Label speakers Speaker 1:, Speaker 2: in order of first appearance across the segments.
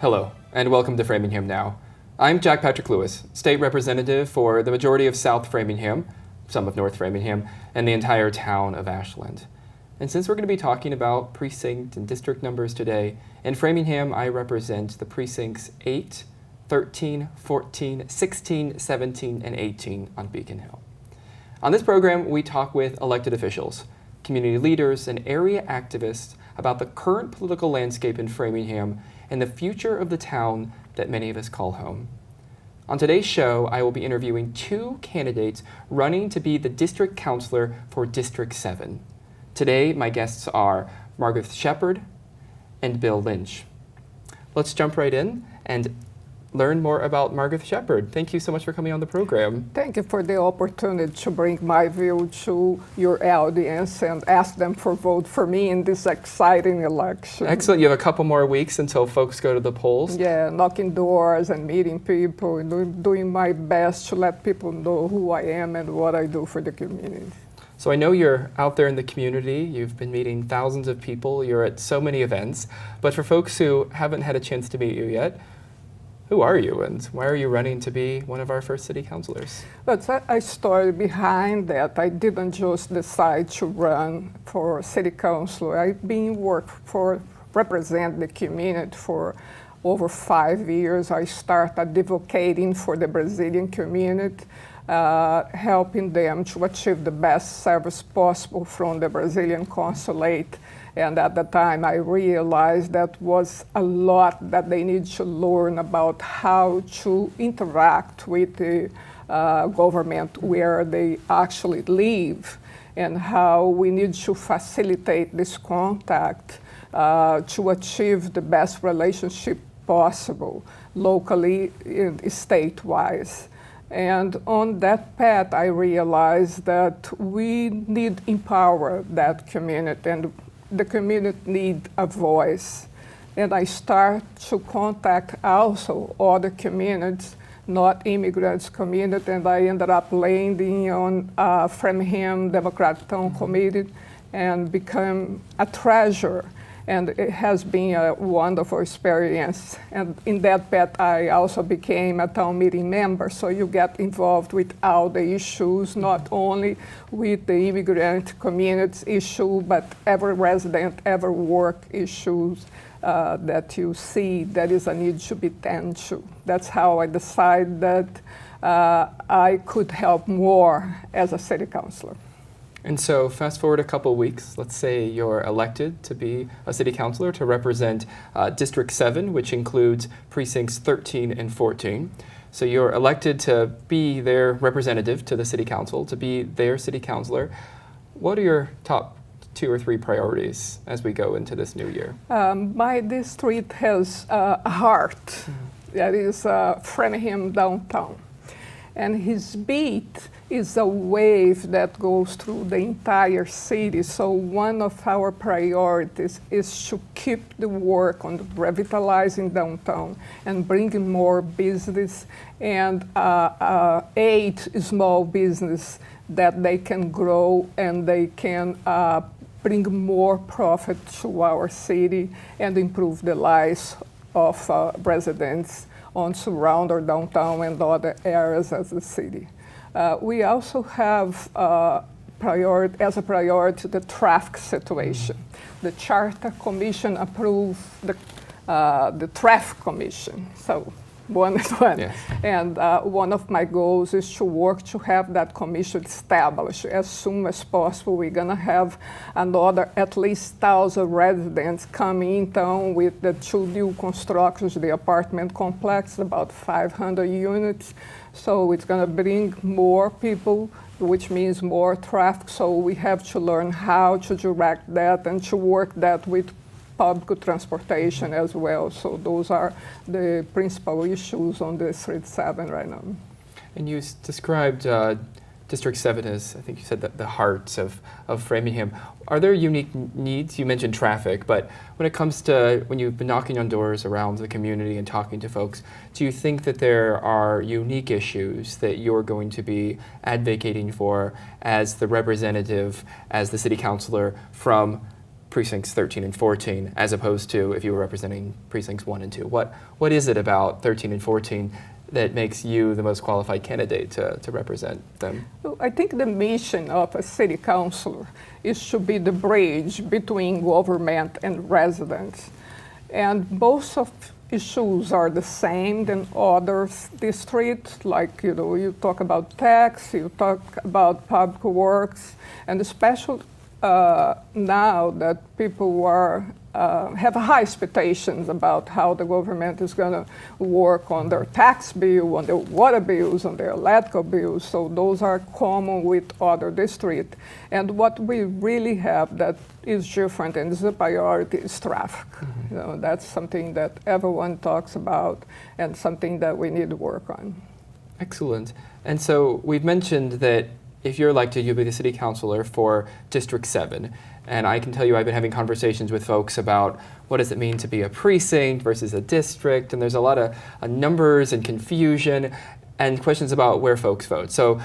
Speaker 1: Hello, and welcome to Framingham Now. I'm Jack Patrick Lewis, State Representative for the majority of South Framingham, some of North Framingham, and the entire town of Ashland. And since we're going to be talking about precinct and district numbers today, in Framingham I represent the precincts 8, 13, 14, 16, 17, and 18 on Beacon Hill. On this program, we talk with elected officials, community leaders, and area activists about the current political landscape in Framingham and the future of the town that many of us call home. On today's show, I will be interviewing two candidates running to be the district councilor for District 7. Today, my guests are Margareth Shepard and Bill Lynch. Let's jump right in and learn more about Margareth Shepard. Thank you so much for coming on the program.
Speaker 2: Thank you for the opportunity to bring my view to your audience and ask them for vote for me in this exciting election.
Speaker 1: Excellent. You have a couple more weeks until folks go to the polls.
Speaker 2: Yeah, knocking doors and meeting people and doing my best to let people know who I am and what I do for the community.
Speaker 1: So I know you're out there in the community. You've been meeting thousands of people. You're at so many events. But for folks who haven't had a chance to meet you yet, who are you and why are you running to be one of our first city councilors?
Speaker 2: But a story behind that. I didn't just decide to run for city councilor. I've been represent the community for over 5 years. I started advocating for the Brazilian community, helping them to achieve the best service possible from the Brazilian consulate. And at the time, I realized that was a lot that they need to learn about how to interact with the government where they actually live, and how we need to facilitate this contact to achieve the best relationship possible, locally and state-wise. And on that path, I realized that we need to empower that community, and the community need a voice. And I start to contact also other communities, not immigrants community, and I ended up landing on Framingham Democratic Town Committee and become a treasurer. And it has been a wonderful experience. And in that path, I also became a town meeting member. So you get involved with all the issues, not only with the immigrant community's issue, but every resident, every work issues that you see that is a need to be tended to. That's how I decided that I could help more as a city councilor.
Speaker 1: And so fast forward a couple weeks, let's say you're elected to be a city councilor to represent District 7, which includes precincts 13 and 14. So you're elected to be their representative to the city council, to be their city councilor. What are your top 2 or 3 priorities as we go into this new year?
Speaker 2: My district has a heart. That is Framingham downtown. And his beat is a wave that goes through the entire city. So one of our priorities is to keep the work on revitalizing downtown and bringing more business and aid small business that they can grow and they can bring more profit to our city and improve the lives of residents on surround our downtown and other areas of the city. We also have as a priority the traffic situation. The Charter Commission approved the Traffic Commission, so one is one. Yes. And one of my goals is to work to have that commission established as soon as possible. We're gonna have another at least 1,000 residents coming in town with the 2 new constructions, the apartment complex, about 500 units. So it's gonna bring more people, which means more traffic. So we have to learn how to direct that and to work that with public transportation as well. So those are the principal issues on District 7 right now.
Speaker 1: And you described District 7 as, I think you said, the heart of Framingham. Are there unique needs? You mentioned traffic, but when it comes to when you've been knocking on doors around the community and talking to folks, do you think that there are unique issues that you're going to be advocating for as the representative, as the city councilor from precincts 13 and 14, as opposed to if you were representing precincts 1 and 2? What is it about 13 and 14 that makes you the most qualified candidate to represent them?
Speaker 2: Well, I think the mission of a city councilor is to be the bridge between government and residents. And most of issues are the same than other districts, like, you talk about tax, you talk about public works, and especially now that people have high expectations about how the government is going to work on their tax bill, on their water bills, on their electrical bills. So those are common with other districts. And what we really have that is different and is a priority is traffic. That's something that everyone talks about and something that we need to work on.
Speaker 1: Excellent. And so we've mentioned that if you're elected, you'll be the city councilor for District 7. And I can tell you I've been having conversations with folks about what does it mean to be a precinct versus a district, and there's a lot of numbers and confusion and questions about where folks vote. So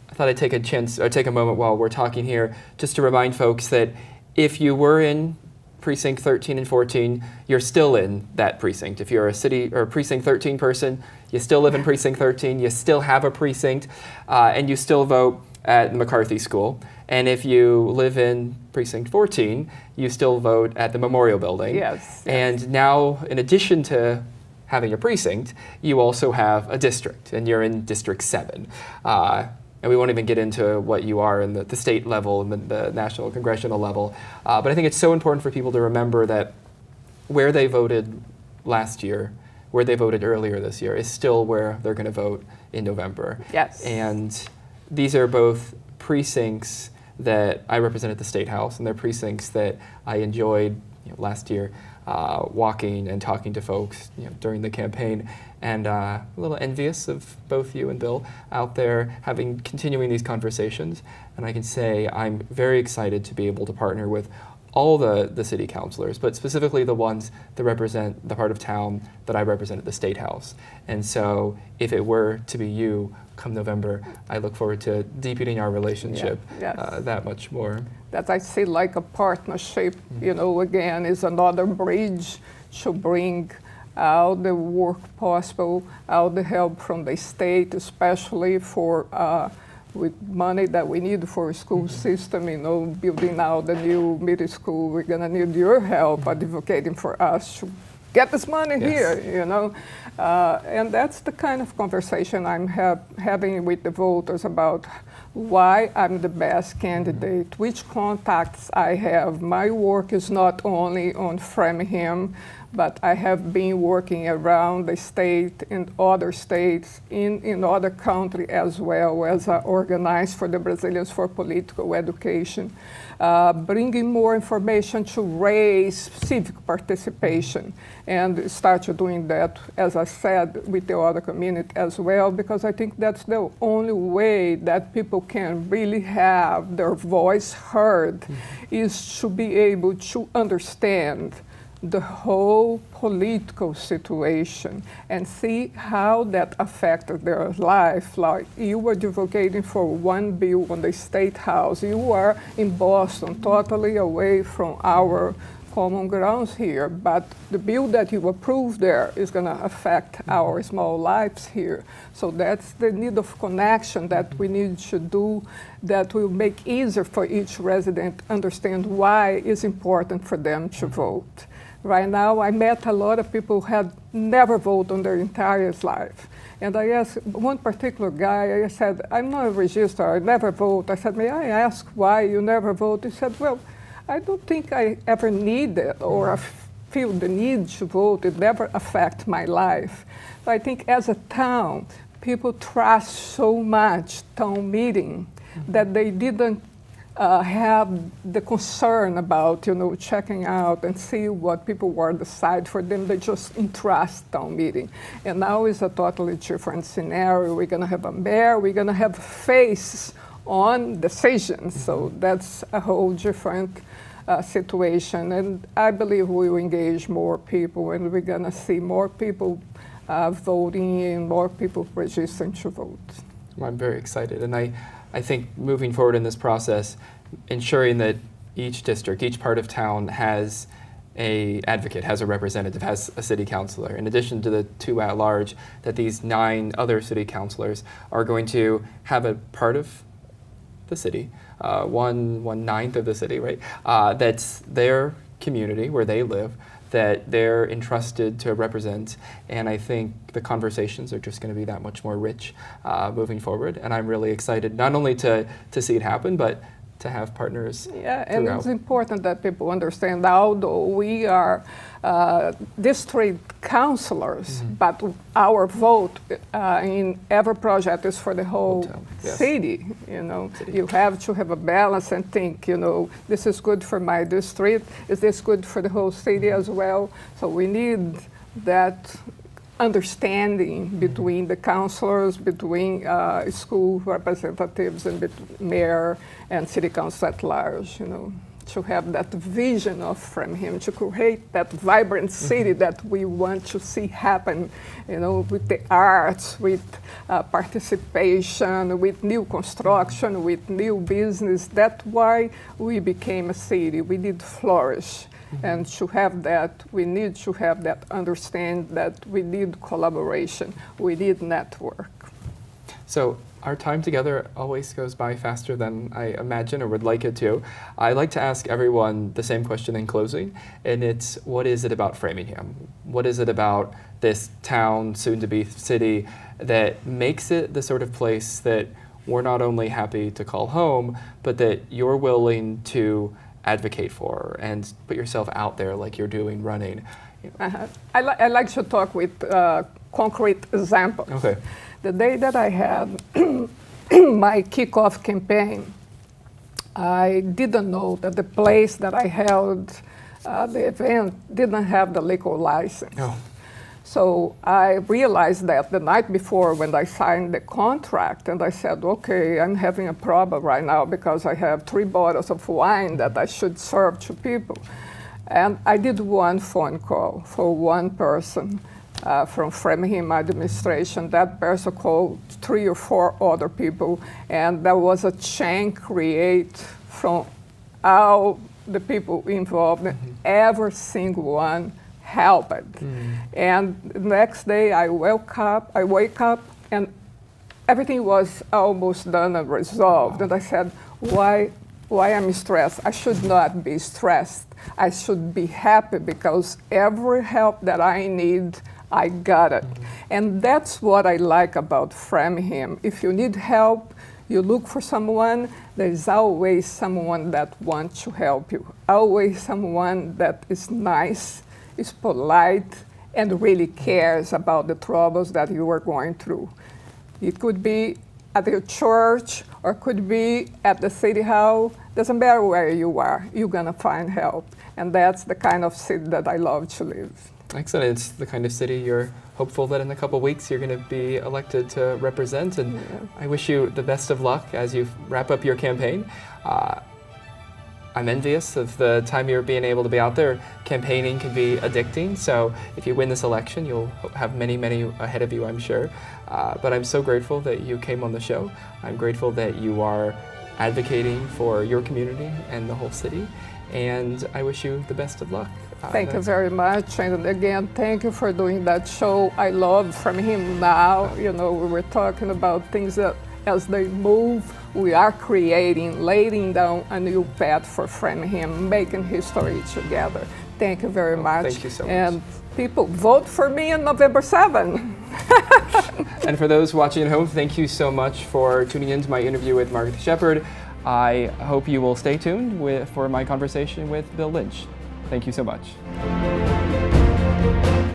Speaker 1: I thought I'd take a moment while we're talking here just to remind folks that if you were in precinct 13 and 14, you're still in that precinct. If you're a city or precinct 13 person, you still live in precinct 13, you still have a precinct, and you still vote at the McCarthy School. And if you live in precinct 14, you still vote at the Memorial Building.
Speaker 2: Yes.
Speaker 1: And now, in addition to having a precinct, you also have a district, and you're in District 7. And we won't even get into what you are in the state level and the national congressional level. But I think it's so important for people to remember that where they voted last year, where they voted earlier this year, is still where they're going to vote in November.
Speaker 2: Yes.
Speaker 1: And these are both precincts that I represent at the State House, and they're precincts that I enjoyed last year walking and talking to folks during the campaign, and a little envious of both you and Bill out there continuing these conversations. And I can say I'm very excited to be able to partner with all the city councilors, but specifically the ones that represent the part of town that I represent at the State House. And so if it were to be you come November, I look forward to deepening our relationship that much more.
Speaker 2: That I see like a partnership, again, is another bridge to bring all the work possible, all the help from the state, especially for with money that we need for school system, building out the new middle school. We're gonna need your help advocating for us to get this money here, and that's the kind of conversation I'm having with the voters about why I'm the best candidate, which contacts I have. My work is not only on Framingham, but I have been working around the state and other states in other countries as well as organized for the Brazilians for Political Education, bringing more information to raise civic participation and start doing that, as I said, with the other community as well, because I think that's the only way that people can really have their voice heard is to be able to understand the whole political situation and see how that affected their life. Like you were advocating for one bill on the State House. You are in Boston, totally away from our common grounds here, but the bill that you approved there is going to affect our small lives here. So that's the need of connection that we need to do that will make easier for each resident understand why it's important for them to vote. Right now, I met a lot of people who had never voted in their entire life. And I asked one particular guy, I said, I'm not a register, I never vote. I said, may I ask why you never vote? He said, well, I don't think I ever needed or I feel the need to vote. It never affected my life. So I think as a town, people trust so much town meeting that they didn't have the concern about, checking out and see what people were decide for them. They just entrust town meeting. And now is a totally different scenario. We're going to have a mayor. We're going to have face on decisions. So that's a whole different situation. And I believe we will engage more people, and we're going to see more people voting and more people registering to vote.
Speaker 1: Well, I'm very excited. And I think moving forward in this process, ensuring that each district, each part of town has a advocate, has a representative, has a city councilor. In addition to the 2 at large, that these 9 other city councilors are going to have a part of the city, 1/9 of the city, right? That's their community where they live, that they're entrusted to represent. And I think the conversations are just going to be that much more rich moving forward. And I'm really excited not only to see it happen, but to have partners
Speaker 2: Yeah, and
Speaker 1: throughout.
Speaker 2: it's important that people understand, although we are district councilors, but our vote in every project is for the whole
Speaker 1: town, yes.
Speaker 2: city. You know,
Speaker 1: City.
Speaker 2: you have to have a balance and think, you know, this is good for my district. Is this good for the whole city as well? So we need that understanding between the councilors, between school representatives, and mayor and city council at large, you know, to have that vision of Framingham, to create that vibrant city that we want to see happen, you know, with the arts, with participation, with new construction, with new business. That's why we became a city. We did flourish. And to have that, we need to have that understand that we need collaboration, we need network.
Speaker 1: So our time together always goes by faster than I imagine or would like it to. I like to ask everyone the same question in closing, and it's, what is it about Framingham? What is it about this town, soon to be city, that makes it the sort of place that we're not only happy to call home, but that you're willing to advocate for and put yourself out there like you're doing running?
Speaker 2: I like to talk with concrete examples.
Speaker 1: Okay.
Speaker 2: The day that I had my kickoff campaign, I didn't know that the place that I held the event didn't have the liquor license.
Speaker 1: Oh.
Speaker 2: So I realized that the night before when I signed the contract, and I said, okay, I'm having a problem right now because I have 3 bottles of wine that I should serve to people. And I did one phone call for one person from Framingham administration. That person called 3 or 4 other people, and there was a chain created from all the people involved. Every single one helped. And the next day I wake up and everything was almost done and resolved. And I said, why I'm stressed? I should not be stressed. I should be happy because every help that I need, I got it. And that's what I like about Framingham. If you need help, you look for someone, there's always someone that wants to help you. Always someone that is nice, is polite, and really cares about the troubles that you are going through. It could be at your church or could be at the city hall. Doesn't matter where you are, you're gonna find help. And that's the kind of city that I love to live.
Speaker 1: Excellent. It's the kind of city you're hopeful that in a couple weeks you're going to be elected to represent. And I wish you the best of luck as you wrap up your campaign. I'm envious of the time you're being able to be out there. Campaigning can be addicting, so if you win this election, you'll have many, many ahead of you, I'm sure. But I'm so grateful that you came on the show. I'm grateful that you are advocating for your community and the whole city, and I wish you the best of luck.
Speaker 2: Thank you very much, and again, thank you for doing that show. I love Framingham now. You know, we were talking about things that as they move, we are creating, laying down a new path for Framingham, making history together. Thank you very much.
Speaker 1: Thank you so much.
Speaker 2: And people, vote for me on November 7.
Speaker 1: And for those watching at home, thank you so much for tuning in to my interview with Margareth Shepard. I hope you will stay tuned for my conversation with Bill Lynch. Thank you so much.